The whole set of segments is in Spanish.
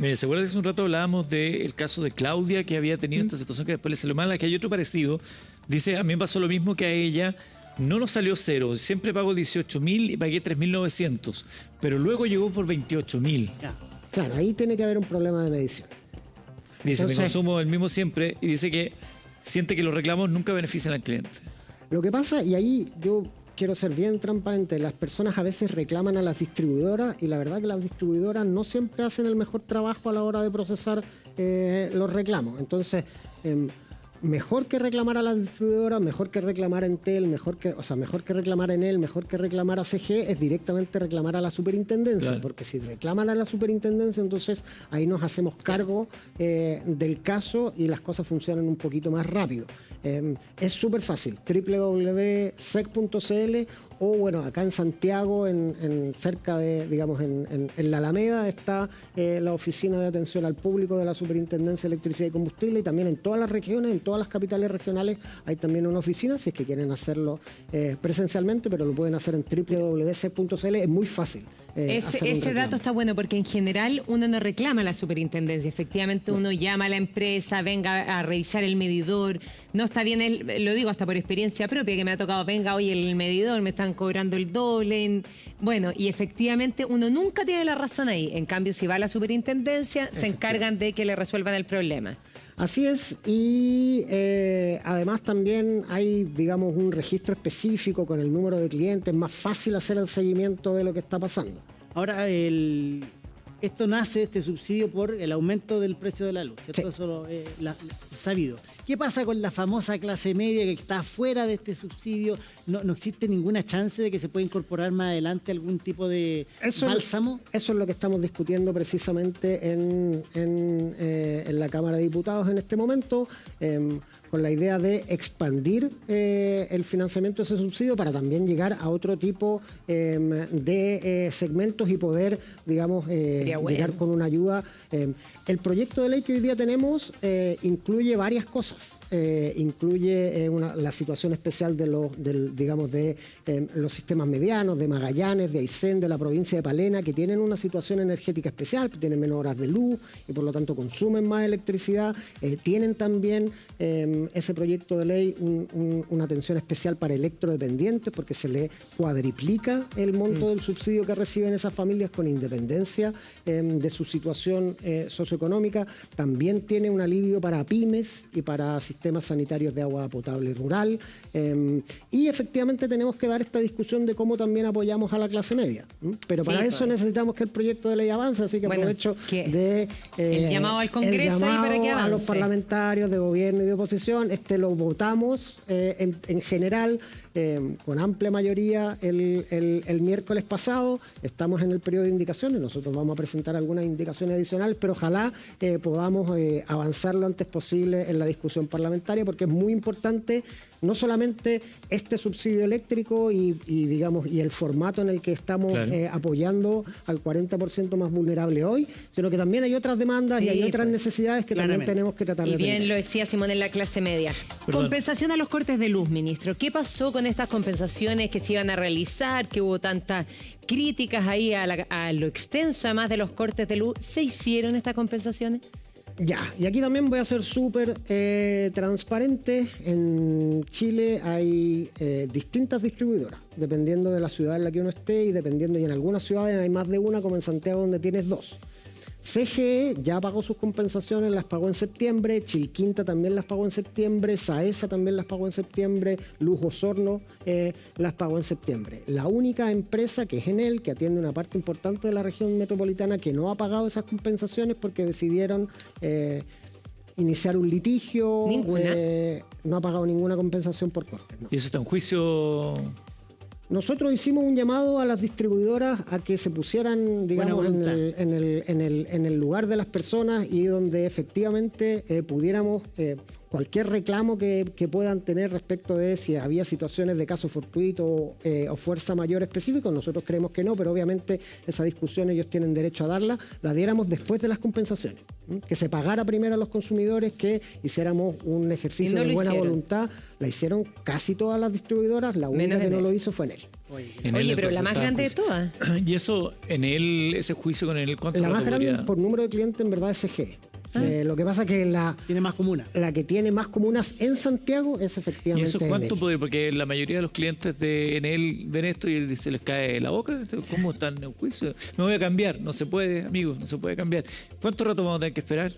Mire, ¿se acuerda que hace un rato hablábamos del caso de Claudia, que había tenido esta situación que después le salió mal? Aquí hay otro parecido. Dice, a mí me pasó lo mismo que a ella. No nos salió cero. Siempre pago 18.000 y pagué 3.900. Pero luego llegó por 28.000. Claro, ahí tiene que haber un problema de medición. Dice, Entonces, me consumo el mismo siempre. Y dice que siente que los reclamos nunca benefician al cliente. Lo que pasa, y ahí yo quiero ser bien transparente, las personas a veces reclaman a las distribuidoras y la verdad que las distribuidoras no siempre hacen el mejor trabajo a la hora de procesar los reclamos. Entonces, mejor que reclamar a las distribuidoras, mejor que reclamar a Entel, mejor que reclamar a Enel, mejor que reclamar a CG, es directamente reclamar a la superintendencia. Claro. Porque si reclaman a la superintendencia, entonces ahí nos hacemos cargo del caso y las cosas funcionan un poquito más rápido. Es súper fácil, www.sec.cl o bueno, acá en Santiago, cerca de, digamos, en la Alameda está la oficina de atención al público de la Superintendencia de Electricidad y Combustible, y también en todas las regiones, en todas las capitales regionales hay también una oficina, si es que quieren hacerlo presencialmente, pero lo pueden hacer en www.sec.cl, es muy fácil. Ese dato está bueno porque en general uno no reclama a la superintendencia, efectivamente uno llama a la empresa, venga a revisar el medidor, no está bien, lo digo hasta por experiencia propia que me ha tocado, venga, oye, el medidor me están cobrando el doble, bueno, y efectivamente uno nunca tiene la razón ahí, en cambio si va a la superintendencia se encargan de que le resuelvan el problema. Así es, y además también hay, digamos, un registro específico con el número de clientes, más fácil hacer el seguimiento de lo que está pasando. Ahora, esto nace, este subsidio, por el aumento del precio de la luz, ¿cierto? Sí. Eso es sabido. ¿Qué pasa con la famosa clase media que está fuera de este subsidio? ¿No existe ninguna chance de que se pueda incorporar más adelante algún tipo de bálsamo? Eso es lo que estamos discutiendo precisamente en la Cámara de Diputados en este momento, con la idea de expandir el financiamiento de ese subsidio para también llegar a otro tipo de segmentos y poder, digamos, llegar con una ayuda. El proyecto de ley que hoy día tenemos incluye varias cosas. Incluye la situación especial de los sistemas medianos, de Magallanes, de Aysén, de la provincia de Palena, que tienen una situación energética especial, tienen menos horas de luz y por lo tanto consumen más electricidad. Tienen también ese proyecto de ley una atención especial para electrodependientes, porque se le cuadriplica el monto del subsidio que reciben esas familias con independencia de su situación socioeconómica. También tiene un alivio para pymes y para sistemas sanitarios de agua potable rural. Y efectivamente tenemos que dar esta discusión de cómo también apoyamos a la clase media. Pero para eso necesitamos que el proyecto de ley avance, así que aprovecho el llamado al Congreso y para que avance. A los parlamentarios de gobierno y de oposición, lo votamos en general con amplia mayoría el miércoles pasado. Estamos en el periodo de indicaciones, nosotros vamos a presentar algunas indicaciones adicionales, pero ojalá podamos avanzar lo antes posible en la discusión parlamentaria, porque es muy importante no solamente este subsidio eléctrico y el formato en el que estamos apoyando al 40% más vulnerable hoy, sino que también hay otras demandas y hay otras necesidades que también tenemos que tratar de atender. Y bien lo decía Simón en la clase media. Perdón. Compensación a los cortes de luz, ministro. ¿Qué pasó con estas compensaciones que se iban a realizar, que hubo tantas críticas ahí a lo extenso, además de los cortes de luz? ¿Se hicieron estas compensaciones? Ya, y aquí también voy a ser súper transparente. En Chile hay distintas distribuidoras, dependiendo de la ciudad en la que uno esté y en algunas ciudades hay más de una, como en Santiago, donde tienes dos. CGE ya pagó sus compensaciones, las pagó en septiembre, Chilquinta también las pagó en septiembre, Saesa también las pagó en septiembre, Luz Osorno las pagó en septiembre. La única empresa, que es Enel, que atiende una parte importante de la región metropolitana, que no ha pagado esas compensaciones porque decidieron iniciar un litigio. ¿Ninguna? No ha pagado ninguna compensación por cortes. No. ¿Y eso está en juicio? Nosotros hicimos un llamado a las distribuidoras a que se pusieran, digamos, en el lugar de las personas y donde efectivamente pudiéramos cualquier reclamo que puedan tener respecto de si había situaciones de caso fortuito o fuerza mayor específico. Nosotros creemos que no, pero obviamente esa discusión ellos tienen derecho a darla. La diéramos después de las compensaciones. Que se pagara primero a los consumidores, que hiciéramos un ejercicio de buena voluntad. La hicieron casi todas las distribuidoras, la única que no lo hizo fue Enel. Oye, pero la más grande de todas. Y eso, ese juicio con Enel, ¿cuánto La rato más grande podría- por número de clientes en verdad es CG. Lo que pasa es que Tiene más comunas. la que tiene más comunas en Santiago es ¿Y efectivamente eso cuánto Enel. podría? Porque la mayoría de los clientes de Enel ven esto y se les cae la boca. ¿Cómo están en juicio? Me voy a cambiar. No se puede, amigos, no se puede cambiar. ¿Cuánto rato vamos a tener que esperar?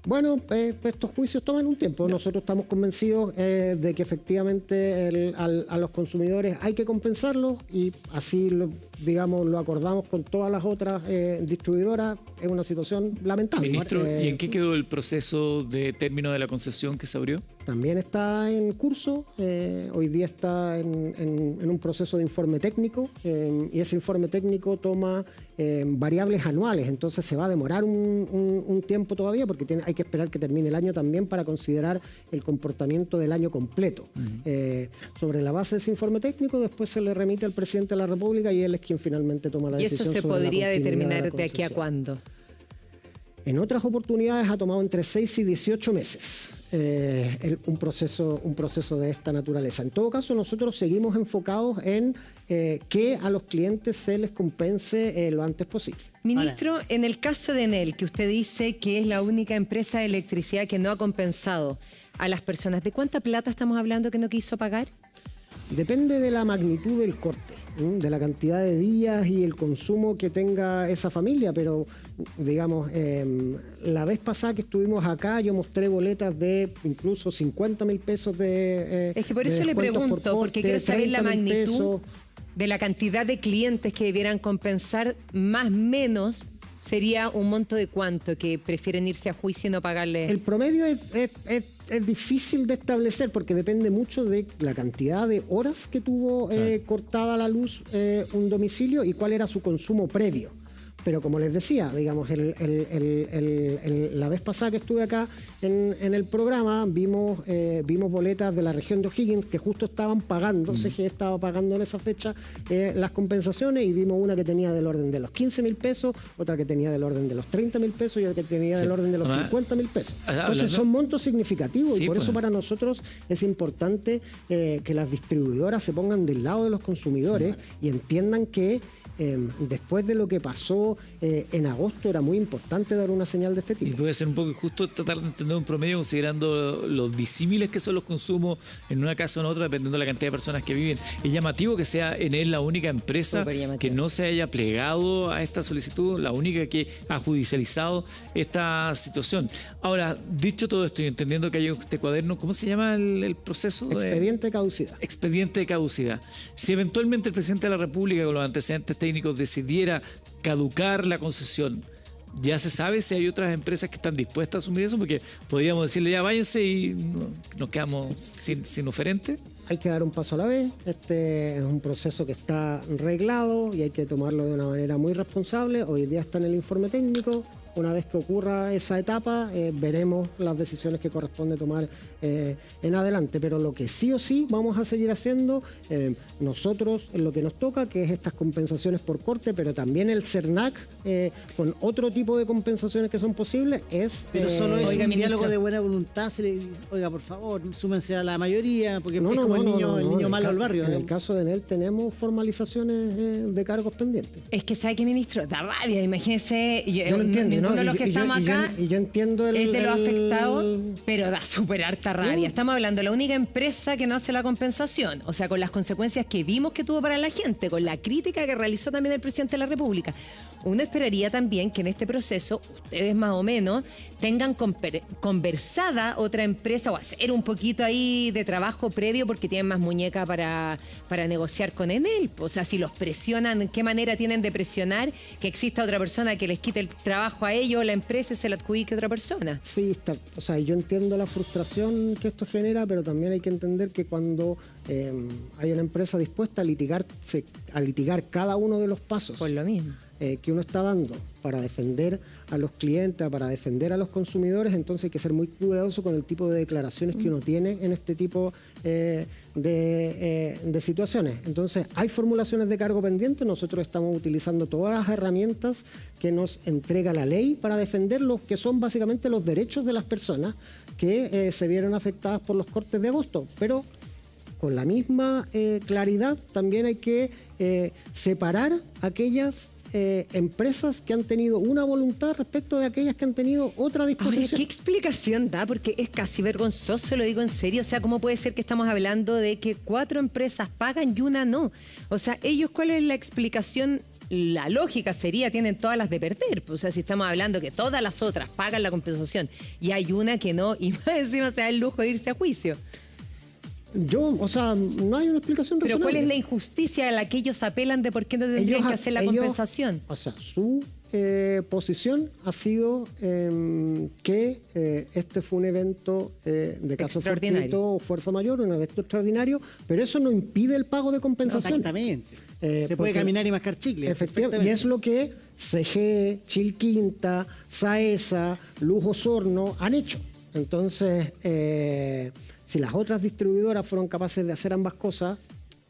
Bueno, estos juicios toman un tiempo. Nosotros estamos convencidos de que efectivamente a los consumidores hay que compensarlos y así lo acordamos con todas las otras distribuidoras. Es una situación lamentable. Ministro, ¿y en qué quedó el proceso de término de la concesión que se abrió? También está en curso. Hoy día está en un proceso de informe técnico y ese informe técnico toma variables anuales. Entonces se va a demorar un tiempo todavía porque hay que esperar que termine el año también para considerar el comportamiento del año completo. Sobre la base de ese informe técnico, después se le remite al presidente de la República y él es quien finalmente toma la ¿Y decisión. eso se sobre la podría continuidad determinar la de aquí a concesión. cuándo? En otras oportunidades ha tomado entre 6 y 18 meses un proceso de esta naturaleza. En todo caso, nosotros seguimos enfocados en que a los clientes se les compense lo antes posible. Ministro, en el caso de Enel, que usted dice que es la única empresa de electricidad que no ha compensado a las personas, ¿de cuánta plata estamos hablando que no quiso pagar? Depende de la magnitud del corte, de la cantidad de días y el consumo que tenga esa familia, pero digamos, la vez pasada que estuvimos acá yo mostré boletas de incluso 50.000 pesos de Es que por de eso le descuentos por pregunto, porque corte, quiero saber la 30.000 magnitud pesos. de la cantidad de clientes que debieran compensar, más o menos sería un monto de cuánto que prefieren irse a juicio y no pagarle. El promedio es difícil de establecer porque depende mucho de la cantidad de horas que tuvo cortada la luz un domicilio y cuál era su consumo previo. Pero como les decía, digamos, la vez pasada que estuve acá en el programa, vimos boletas de la región de O'Higgins que justo estaban pagando, CGE estaba pagando en esa fecha las compensaciones y vimos una que tenía del orden de los 15.000 pesos, otra que tenía del orden de los 30.000 pesos y otra que tenía del orden de los 50.000 pesos. Entonces son montos significativos y por eso para nosotros es importante que las distribuidoras se pongan del lado de los consumidores y entiendan que después de lo que pasó en agosto era muy importante dar una señal de este Y tipo. puede ser un poco injusto tratar de entender un promedio considerando los disímiles que son los consumos en una casa o en otra, dependiendo de la cantidad de personas que viven. Es llamativo que sea Enel la única empresa Súper llamativo. que no se haya plegado a esta solicitud, la única que ha judicializado esta situación. Ahora, dicho todo esto y entendiendo que hay este cuaderno, ¿cómo se llama el proceso? Expediente de caducidad. Expediente de caducidad. Si eventualmente el presidente de la República con los antecedentes técnicos decidiera caducar la concesión, ¿ya se sabe si hay otras empresas que están dispuestas a asumir eso? Porque podríamos decirle ya váyanse y nos quedamos sin oferente. Hay que dar un paso a la vez. Este es un proceso que está reglado y hay que tomarlo de una manera muy responsable. Hoy día está en el informe técnico. Una vez que ocurra esa etapa, veremos las decisiones que corresponde tomar en adelante. Pero lo que sí o sí vamos a seguir haciendo, nosotros en lo que nos toca, que es estas compensaciones por corte, pero también el CERNAC, con otro tipo de compensaciones que son posibles, es... Pero solo es Oiga, un ministro. diálogo de buena voluntad. Oiga, por favor, súmense a la mayoría, porque es como el niño malo del barrio. En ¿no? el caso de Enel tenemos formalizaciones de cargos pendientes. Es que sabe que, ministro, da rabia, imagínese, Yo lo entiendo, ninguno ¿no? de los que estamos acá y yo entiendo es de los afectados, el- pero da súper harta rabia. Estamos hablando de la única empresa que no hace la compensación, o sea, con las consecuencias que vimos que tuvo para la gente, con la crítica que realizó también el presidente de la República. Uno esperaría también que en este proceso, ustedes más o menos, tengan conversada otra empresa o hacer un poquito ahí de trabajo previo porque tienen más muñeca para negociar con Enel. O sea, si los presionan, ¿qué manera tienen de presionar que exista otra persona que les quite el trabajo a ellos, la empresa, y se la adjudique a otra persona? Sí, está, o sea, yo entiendo la frustración que esto genera, pero también hay que entender que cuando hay una empresa dispuesta a litigar cada uno de los pasos Por lo mismo. que uno está dando para defender a los clientes, para defender a los consumidores, entonces hay que ser muy cuidadoso con el tipo de declaraciones que uno tiene en este tipo de situaciones. Entonces, hay formulaciones de cargo pendiente, nosotros estamos utilizando todas las herramientas que nos entrega la ley para defender los que son básicamente los derechos de las personas que se vieron afectadas por los cortes de agosto, pero con la misma claridad también hay que separar aquellas empresas que han tenido una voluntad respecto de aquellas que han tenido otra disposición. Ahora, ¿qué explicación da? Porque es casi vergonzoso, lo digo en serio. O sea, ¿cómo puede ser que estamos hablando de que 4 empresas pagan y una no? O sea, ellos, ¿cuál es la explicación? La lógica sería, tienen todas las de perder. O sea, si estamos hablando que todas las otras pagan la compensación y hay una que no, y más encima se da el lujo de irse a juicio. O sea, no hay una explicación Pero razonable. ¿cuál es la injusticia a la que ellos apelan de por qué no tendrían que hacer la compensación? O sea, su posición ha sido que este fue un evento de caso fortuito o fuerza mayor, un evento extraordinario, pero eso no impide el pago de compensación. Exactamente. Se puede caminar y mascar chicle. Efectivamente, y es lo que CGE, Chilquinta, Saesa, Luz Osorno han hecho. Entonces, si las otras distribuidoras fueron capaces de hacer ambas cosas,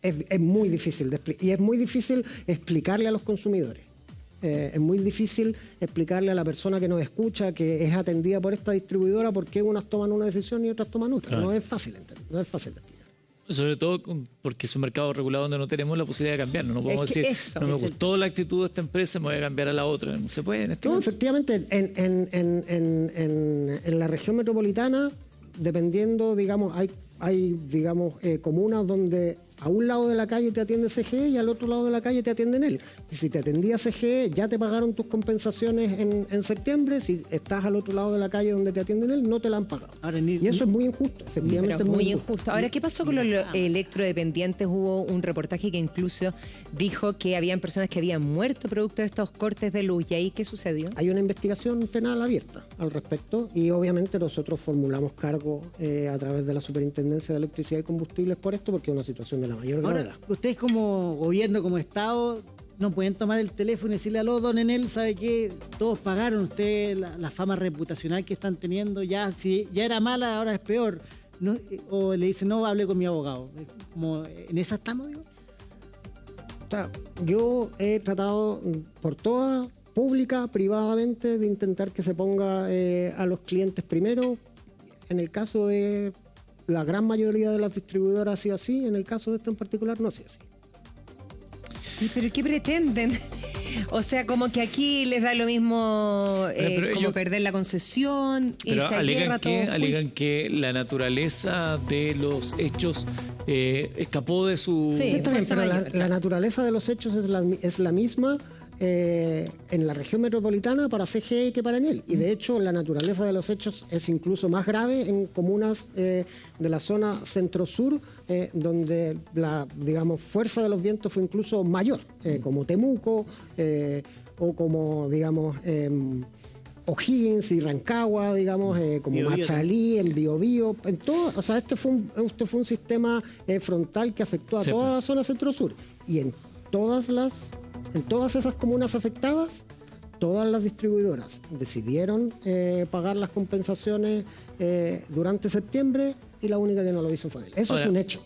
es muy difícil de explicar. Y es muy difícil explicarle a los consumidores. Es muy difícil explicarle a la persona que nos escucha, que es atendida por esta distribuidora, por qué unas toman una decisión y otras toman otra. Claro. No es fácil entender, no es fácil de explicar. Sobre todo porque es un mercado regulado donde no tenemos la posibilidad de cambiarlo. No podemos Es que decir, eso no me es el gustó la actitud de esta empresa, me voy a cambiar a la otra. No se puede en este No, caso. efectivamente, en la región metropolitana, dependiendo, digamos, hay comunas donde a un lado de la calle te atiende CGE y al otro lado de la calle te atienden él. Y si te atendía CGE, ya te pagaron tus compensaciones en septiembre. Si estás al otro lado de la calle donde te atienden él, no te la han pagado. Ahora, y eso es muy injusto, efectivamente. Pero es muy injusto. Ahora, ¿qué pasó con los electrodependientes? Hubo un reportaje que incluso dijo que habían personas que habían muerto producto de estos cortes de luz. ¿Y ahí qué sucedió? Hay una investigación penal abierta al respecto y obviamente nosotros formulamos cargo a través de la Superintendencia de Electricidad y Combustibles por esto, porque es una situación de la mayor gravedad. Ahora, ustedes como gobierno, como Estado, no pueden tomar el teléfono y decirle, aló, don Enel, ¿sabe qué? Todos pagaron, ustedes la fama reputacional que están teniendo, ya si ya era mala, ahora es peor. No, o le dicen, no, hable con mi abogado. Como, ¿en esa estamos, digo? O sea, yo he tratado por toda, pública, privadamente, de intentar que se ponga a los clientes primero. En el caso de la gran mayoría de las distribuidoras ha sido así, en el caso de esto en particular no ha sido así. ¿Pero qué pretenden? O sea, como que aquí les da lo mismo Pero como ellos- perder la concesión y Pero se alegan todo alegan que la naturaleza de los hechos escapó de su... Sí. Sí, está bien, fuerza pero mayor, la naturaleza de los hechos es la misma en la región metropolitana para CGE que para Enel. Y de hecho la naturaleza de los hechos es incluso más grave en comunas de la zona centro-sur, donde la, digamos, fuerza de los vientos fue incluso mayor, como Temuco o como, digamos, O'Higgins y Rancagua, digamos, como Biobío Machalí, en Biobío, en todo, o sea, este fue un sistema frontal que afectó a Sí, toda la zona centro-sur. Y en todas esas comunas afectadas, todas las distribuidoras decidieron pagar las compensaciones durante septiembre y la única que no lo hizo fue él. Eso Ahora, es un hecho.